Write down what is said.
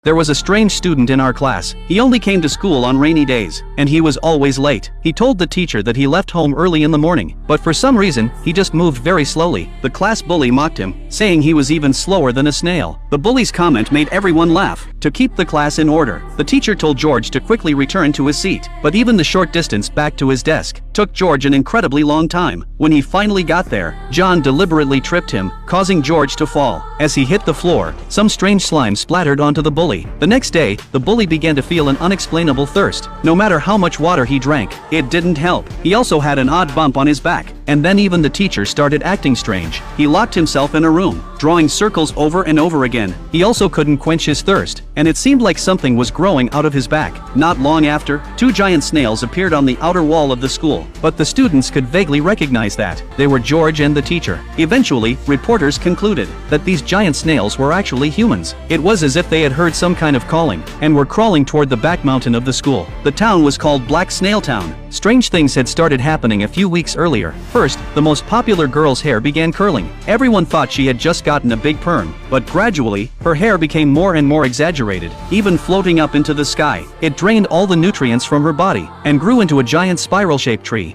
There was a strange student in our class. He only came to school on rainy days, and he was always late. He told the teacher that he left home early in the morning, but for some reason, he just moved very slowly. The class bully mocked him, saying he was even slower than a snail. The bully's comment made everyone laugh. To keep the class in order, the teacher told George to quickly return to his seat, but even the short distance back to his desk took George an incredibly long time. When he finally got there, John deliberately tripped him, causing George to fall. As he hit the floor, some strange slime splattered onto the bully. The next day, the bully began to feel an unexplainable thirst. No matter how much water he drank, it didn't help. He also had an odd bump on his back, and then even the teacher started acting strange. He locked himself in a room, drawing circles over and over again. He also couldn't quench his thirst, and it seemed like something was growing out of his back. Not long after, two giant snails appeared on the outer wall of the school, but the students could vaguely recognize that they were George and the teacher. Eventually, reporters concluded that these giant snails were actually humans. It was as if they had heard some kind of calling and were crawling toward the back mountain of the school. The town was called Black Snail Town. Strange things had started happening a few weeks earlier. First, the most popular girl's hair began curling. Everyone thought she had just gotten a big perm, but gradually, her hair became more and more exaggerated, even floating up into the sky. It drained all the nutrients from her body and grew into a giant spiral-shaped tree.